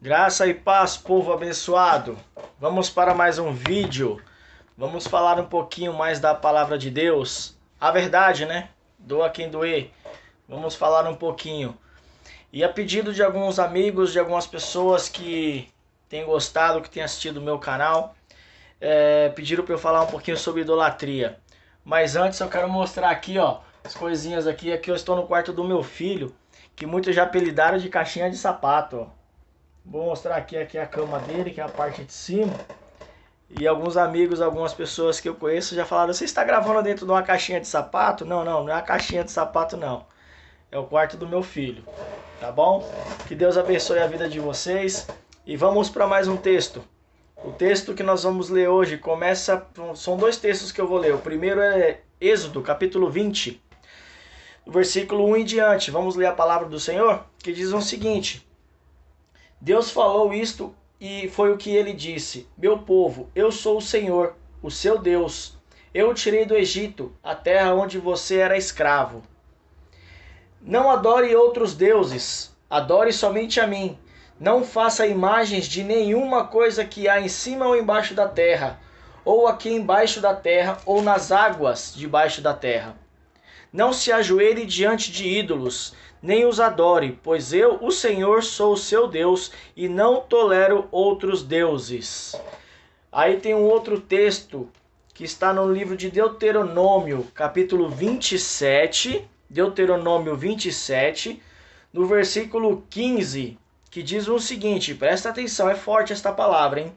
Graça e paz, povo abençoado. Vamos para mais um vídeo. Vamos falar um pouquinho mais da palavra de Deus. A verdade, né? Doa quem doer. Vamos falar um pouquinho. E a pedido de alguns amigos, de algumas pessoas que têm gostado, que têm assistido o meu canal, pediram para eu falar um pouquinho sobre idolatria. Mas antes eu quero mostrar aqui, ó, as coisinhas aqui. Aqui eu estou no quarto do meu filho, que muitos já apelidaram de caixinha de sapato, ó. Vou mostrar aqui a cama dele, que é a parte de cima. E alguns amigos, algumas pessoas que eu conheço já falaram: você está gravando dentro de uma caixinha de sapato? Não, não é uma caixinha de sapato não. É o quarto do meu filho, tá bom? Que Deus abençoe a vida de vocês. E vamos para mais um texto. O texto que nós vamos ler hoje começa... São dois textos que eu vou ler. O primeiro é Êxodo, capítulo 20, versículo 1 em diante. Vamos ler a palavra do Senhor, que diz o seguinte: Deus falou isto e foi o que ele disse: meu povo, eu sou o Senhor, o seu Deus. Eu o tirei do Egito, a terra onde você era escravo. Não adore outros deuses, adore somente a mim. Não faça imagens de nenhuma coisa que há em cima ou embaixo da terra, ou aqui embaixo da terra, ou nas águas debaixo da terra. Não se ajoelhe diante de ídolos, nem os adore, pois eu, o Senhor, sou o seu Deus e não tolero outros deuses. Aí tem um outro texto que está no livro de Deuteronômio, capítulo 27, Deuteronômio 27, no versículo 15, que diz o seguinte, presta atenção, é forte esta palavra, hein?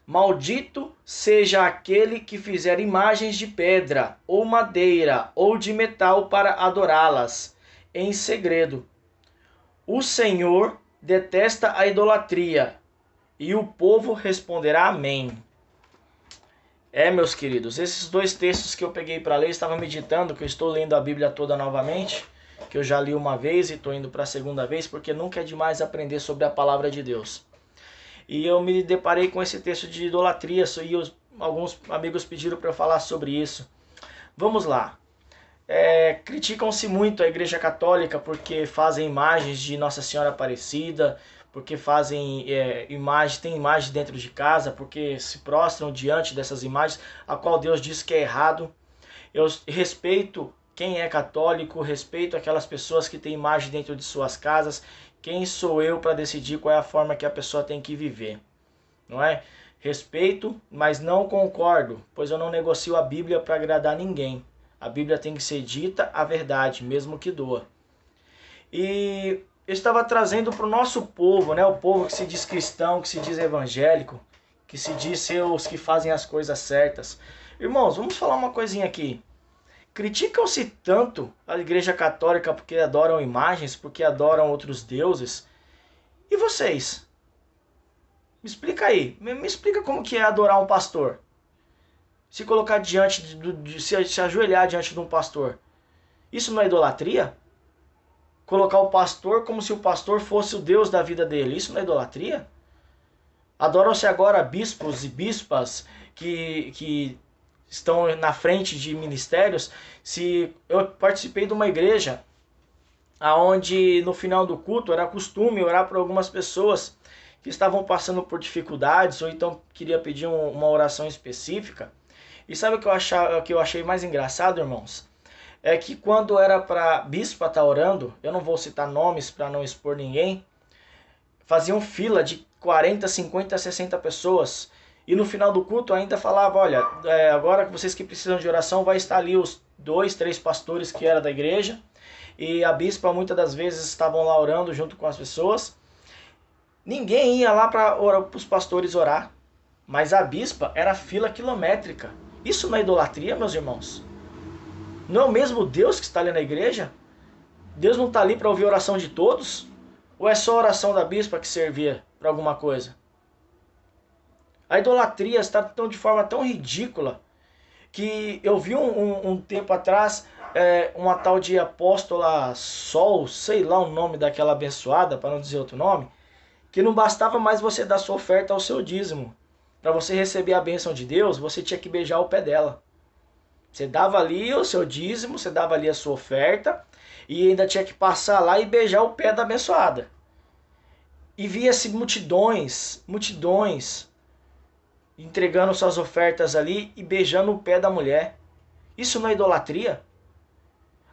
Maldito seja aquele que fizer imagens de pedra, ou madeira, ou de metal para adorá-las em segredo. O Senhor detesta a idolatria, e o povo responderá amém. Meus queridos, esses dois textos que eu peguei para ler, estava meditando, que eu estou lendo a Bíblia toda novamente, que eu já li uma vez e estou indo para a segunda vez, porque nunca é demais aprender sobre a palavra de Deus. E eu me deparei com esse texto de idolatria e alguns amigos pediram para eu falar sobre isso. Vamos lá. Criticam-se muito a Igreja Católica porque fazem imagens de Nossa Senhora Aparecida, porque fazem tem imagens dentro de casa, porque se prostram diante dessas imagens, a qual Deus diz que é errado. Eu respeito quem é católico, respeito aquelas pessoas que têm imagem dentro de suas casas. Quem sou eu para decidir qual é a forma que a pessoa tem que viver? Não é? Respeito, mas não concordo, pois eu não negocio a Bíblia para agradar ninguém. A Bíblia tem que ser dita a verdade, mesmo que doa. E eu estava trazendo para o nosso povo, né? O povo que se diz cristão, que se diz evangélico, que se diz ser os que fazem as coisas certas. Irmãos, vamos falar uma coisinha aqui. Criticam-se tanto a Igreja Católica porque adoram imagens, porque adoram outros deuses. E vocês? Me explica aí. Me explica como que é adorar um pastor. Se colocar diante, se ajoelhar diante de um pastor. Isso não é idolatria? Colocar o pastor como se o pastor fosse o Deus da vida dele. Isso não é idolatria? Adoram-se agora bispos e bispas que estão na frente de ministérios. Se eu participei de uma igreja onde no final do culto era costume orar por algumas pessoas que estavam passando por dificuldades ou então queria pedir uma oração específica. E sabe o que eu achei mais engraçado, irmãos? É que quando era para bispa estar orando, eu não vou citar nomes para não expor ninguém, faziam fila de 40, 50, 60 pessoas. E no final do culto ainda falava, olha, agora que vocês que precisam de oração, vai estar ali os 2, 3 pastores que era da igreja. E a bispa muitas das vezes estavam lá orando junto com as pessoas. Ninguém ia lá para os pastores orar. Mas a bispa era fila quilométrica. Isso não é idolatria, meus irmãos? Não é o mesmo Deus que está ali na igreja? Deus não está ali para ouvir a oração de todos? Ou é só a oração da bispa que servia para alguma coisa? A idolatria está de forma tão ridícula que eu vi um tempo atrás uma tal de apóstola Sol, sei lá o nome daquela abençoada, para não dizer outro nome, que não bastava mais você dar sua oferta ao seu dízimo. Para você receber a bênção de Deus, você tinha que beijar o pé dela. Você dava ali o seu dízimo, você dava ali a sua oferta e ainda tinha que passar lá e beijar o pé da abençoada. E via-se multidões, multidões, entregando suas ofertas ali e beijando o pé da mulher. Isso não é idolatria?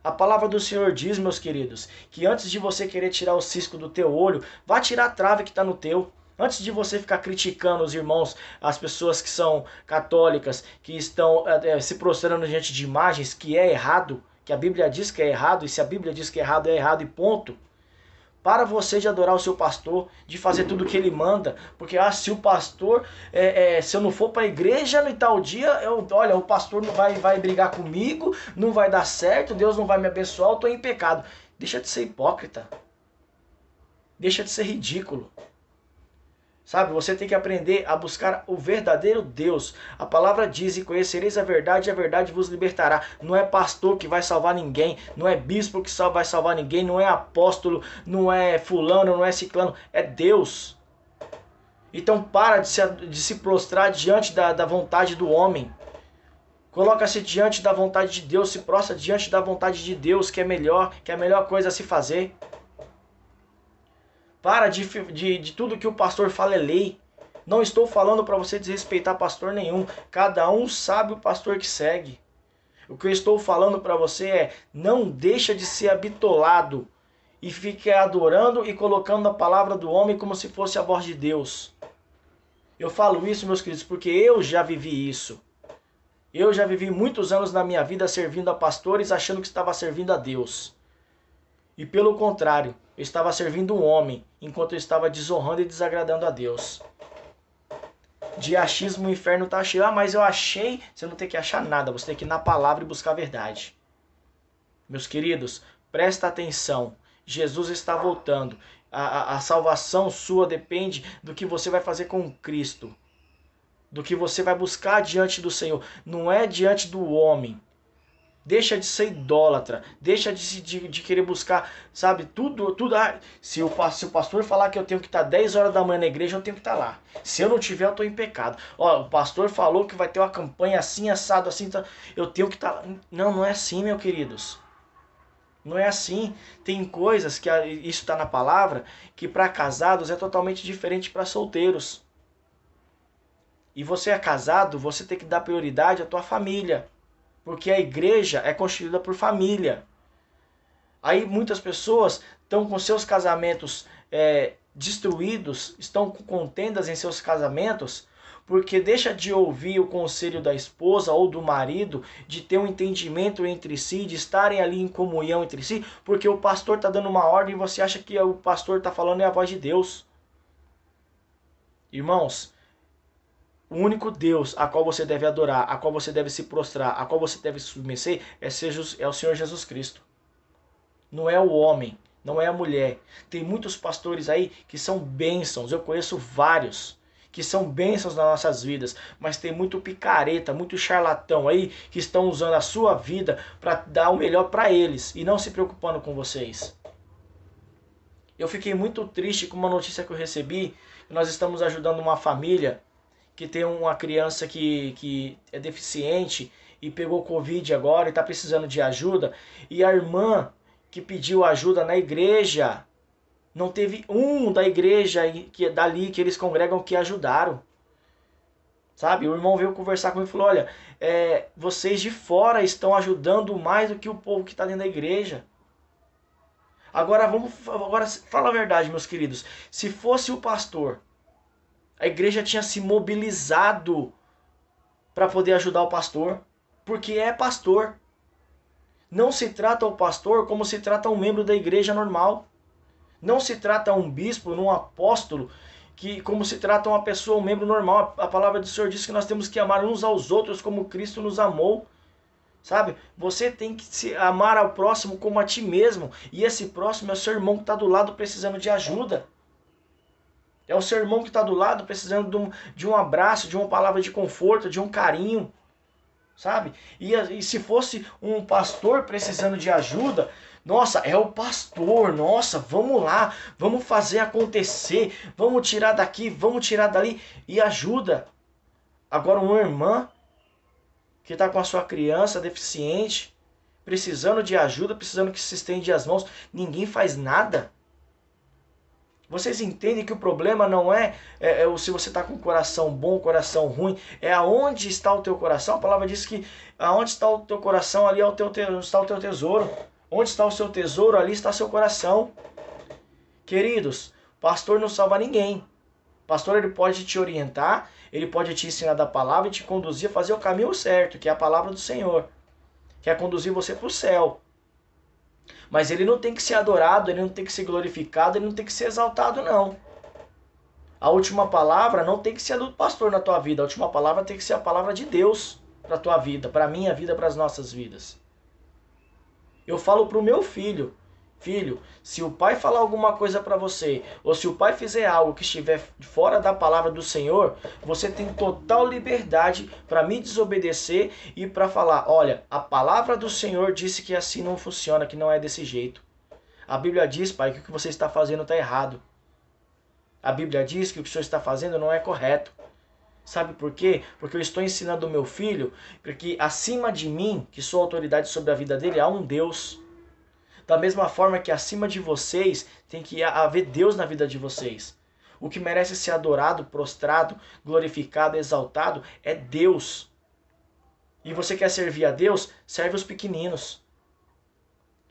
A palavra do Senhor diz, meus queridos, que antes de você querer tirar o cisco do teu olho, vá tirar a trave que está no teu. Antes de você ficar criticando os irmãos, as pessoas que são católicas, que estão se prostrando diante de imagens, que é errado, que a Bíblia diz que é errado, e se a Bíblia diz que é errado e ponto. Para você de adorar o seu pastor, de fazer tudo o que ele manda, porque se o pastor, se eu não for para a igreja no tal dia, olha, o pastor não vai brigar comigo, não vai dar certo, Deus não vai me abençoar, eu estou em pecado. Deixa de ser hipócrita, deixa de ser ridículo. Sabe, você tem que aprender a buscar o verdadeiro Deus. A palavra diz, e conhecereis a verdade vos libertará. Não é pastor que vai salvar ninguém, não é bispo que vai salvar ninguém, não é apóstolo, não é fulano, não é ciclano, é Deus. Então para de se prostrar diante da vontade do homem. Coloca-se diante da vontade de Deus, se prostra diante da vontade de Deus, que é melhor, que é a melhor coisa a se fazer. Para de tudo que o pastor fala é lei. Não estou falando para você desrespeitar pastor nenhum. Cada um sabe o pastor que segue. O que eu estou falando para você é: não deixa de ser abitolado e fique adorando e colocando a palavra do homem como se fosse a voz de Deus. Eu falo isso, meus queridos, porque eu já vivi isso. Eu já vivi muitos anos na minha vida servindo a pastores achando que estava servindo a Deus. E pelo contrário, eu estava servindo um homem, enquanto eu estava desonrando e desagradando a Deus. De achismo o inferno está cheio. Ah, mas eu achei. Você não tem que achar nada, você tem que ir na palavra e buscar a verdade. Meus queridos, presta atenção. Jesus está voltando. A salvação sua depende do que você vai fazer com Cristo. Do que você vai buscar diante do Senhor. Não é diante do homem. Deixa de ser idólatra, deixa de querer buscar, sabe, tudo. Se o pastor falar que eu tenho que estar 10 horas da manhã na igreja, eu tenho que estar lá. Se eu não tiver, eu estou em pecado. Ó, o pastor falou que vai ter uma campanha assim, assado, assim, eu tenho que estar lá. Não, não é assim, meus queridos. Não é assim. Tem coisas que isso está na palavra, que para casados é totalmente diferente para solteiros. E você é casado, você tem que dar prioridade à tua família. Porque a igreja é constituída por família. Aí muitas pessoas estão com seus casamentos destruídos, estão com contendas em seus casamentos, porque deixa de ouvir o conselho da esposa ou do marido, de ter um entendimento entre si, de estarem ali em comunhão entre si, porque o pastor está dando uma ordem e você acha que o pastor está falando é a voz de Deus. Irmãos, o único Deus a qual você deve adorar, a qual você deve se prostrar, a qual você deve se submeter é o Senhor Jesus Cristo. Não é o homem, não é a mulher. Tem muitos pastores aí que são bênçãos, eu conheço vários que são bênçãos nas nossas vidas, mas tem muito picareta, muito charlatão aí que estão usando a sua vida para dar o melhor para eles e não se preocupando com vocês. Eu fiquei muito triste com uma notícia que eu recebi. Nós estamos ajudando uma família que tem uma criança que é deficiente e pegou Covid agora e está precisando de ajuda. E a irmã que pediu ajuda na igreja, não teve um da igreja dali que eles congregam que ajudaram. Sabe? O irmão veio conversar comigo e falou: olha, vocês de fora estão ajudando mais do que o povo que está dentro da igreja. Agora fala a verdade, meus queridos. Se fosse o pastor, a igreja tinha se mobilizado para poder ajudar o pastor, porque é pastor. Não se trata o pastor como se trata um membro da igreja normal. Não se trata um bispo, um apóstolo, como se trata uma pessoa, um membro normal. A palavra do Senhor diz que nós temos que amar uns aos outros como Cristo nos amou. Sabe? Você tem que se amar ao próximo como a ti mesmo. E esse próximo é o seu irmão que está do lado precisando de ajuda. É o seu irmão que está do lado precisando de um abraço, de uma palavra de conforto, de um carinho. Sabe? E se fosse um pastor precisando de ajuda, nossa, é o pastor, nossa, vamos lá, vamos fazer acontecer, vamos tirar daqui, vamos tirar dali, e ajuda. Agora uma irmã que está com a sua criança deficiente, precisando de ajuda, precisando que se estende as mãos, ninguém faz nada. Vocês entendem que o problema não é se você está com o coração bom, coração ruim, é aonde está o teu coração. A palavra diz que aonde está o teu coração, ali está o teu tesouro. Onde está o seu tesouro, ali está seu coração. Queridos, pastor não salva ninguém. Pastor, ele pode te orientar, ele pode te ensinar da palavra e te conduzir a fazer o caminho certo, que é a palavra do Senhor, que é conduzir você para o céu. Mas ele não tem que ser adorado, ele não tem que ser glorificado, ele não tem que ser exaltado, não. A última palavra não tem que ser a do pastor na tua vida. A última palavra tem que ser a palavra de Deus para a tua vida, para a minha vida, para as nossas vidas. Eu falo para o meu filho, filho, se o pai falar alguma coisa para você, ou se o pai fizer algo que estiver fora da palavra do Senhor, você tem total liberdade para me desobedecer e para falar, olha, a palavra do Senhor disse que assim não funciona, que não é desse jeito. A Bíblia diz, pai, que o que você está fazendo está errado. A Bíblia diz que o que o Senhor está fazendo não é correto. Sabe por quê? Porque eu estou ensinando o meu filho, porque acima de mim, que sou autoridade sobre a vida dele, há um Deus. Da mesma forma que acima de vocês tem que haver Deus na vida de vocês. O que merece ser adorado, prostrado, glorificado, exaltado é Deus. E você quer servir a Deus? Serve os pequeninos.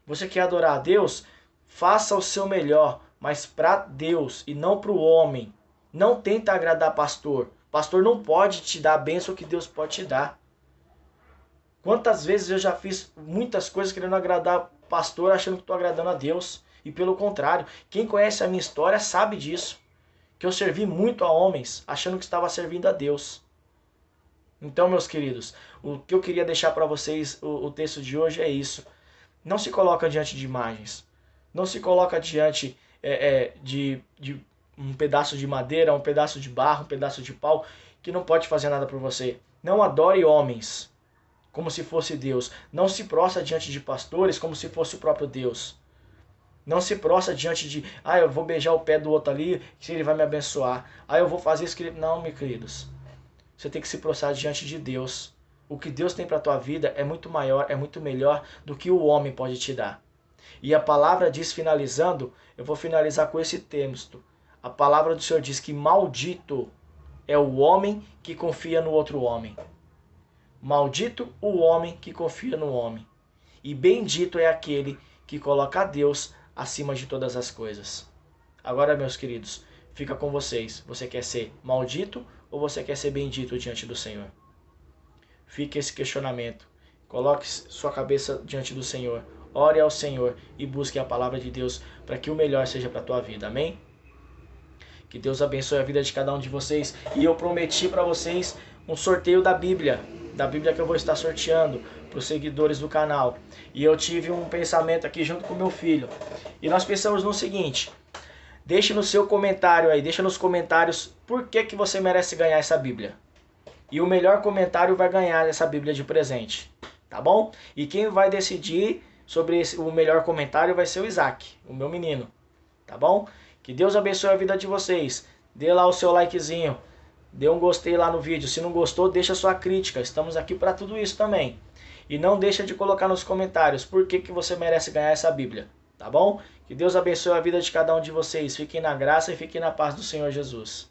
Você quer adorar a Deus? Faça o seu melhor, mas para Deus e não para o homem. Não tenta agradar pastor. Pastor não pode te dar a bênção que Deus pode te dar. Quantas vezes eu já fiz muitas coisas querendo agradar pastor, achando que estou agradando a Deus. E pelo contrário, quem conhece a minha história sabe disso. Que eu servi muito a homens, achando que estava servindo a Deus. Então, meus queridos, o que eu queria deixar para vocês, o texto de hoje é isso. Não se coloca diante de imagens. Não se coloca diante de um pedaço de madeira, um pedaço de barro, um pedaço de pau, que não pode fazer nada por você. Não adore homens como se fosse Deus. Não se prostra diante de pastores como se fosse o próprio Deus. Não se prostra diante de, eu vou beijar o pé do outro ali, que ele vai me abençoar. Eu vou fazer isso que ele... Não, meus queridos. Você tem que se prostrar diante de Deus. O que Deus tem para a tua vida é muito maior, é muito melhor do que o homem pode te dar. E a palavra diz, finalizando, eu vou finalizar com esse texto. A palavra do Senhor diz que maldito é o homem que confia no outro homem. Maldito o homem que confia no homem. E bendito é aquele que coloca a Deus acima de todas as coisas. Agora, meus queridos, fica com vocês. Você quer ser maldito ou você quer ser bendito diante do Senhor? Fique esse questionamento. Coloque sua cabeça diante do Senhor. Ore ao Senhor e busque a palavra de Deus para que o melhor seja para a tua vida. Amém? Que Deus abençoe a vida de cada um de vocês. E eu prometi para vocês um sorteio da Bíblia que eu vou estar sorteando para os seguidores do canal. E eu tive um pensamento aqui junto com meu filho. E nós pensamos no seguinte: deixe no seu comentário aí, deixa nos comentários por que você merece ganhar essa Bíblia. E o melhor comentário vai ganhar essa Bíblia de presente. Tá bom? E quem vai decidir sobre o melhor comentário vai ser o Isaac, o meu menino. Tá bom? Que Deus abençoe a vida de vocês. Dê lá o seu likezinho. Dê um gostei lá no vídeo. Se não gostou, deixa sua crítica. Estamos aqui para tudo isso também. E não deixa de colocar nos comentários por que você merece ganhar essa Bíblia. Tá bom? Que Deus abençoe a vida de cada um de vocês. Fiquem na graça e fiquem na paz do Senhor Jesus.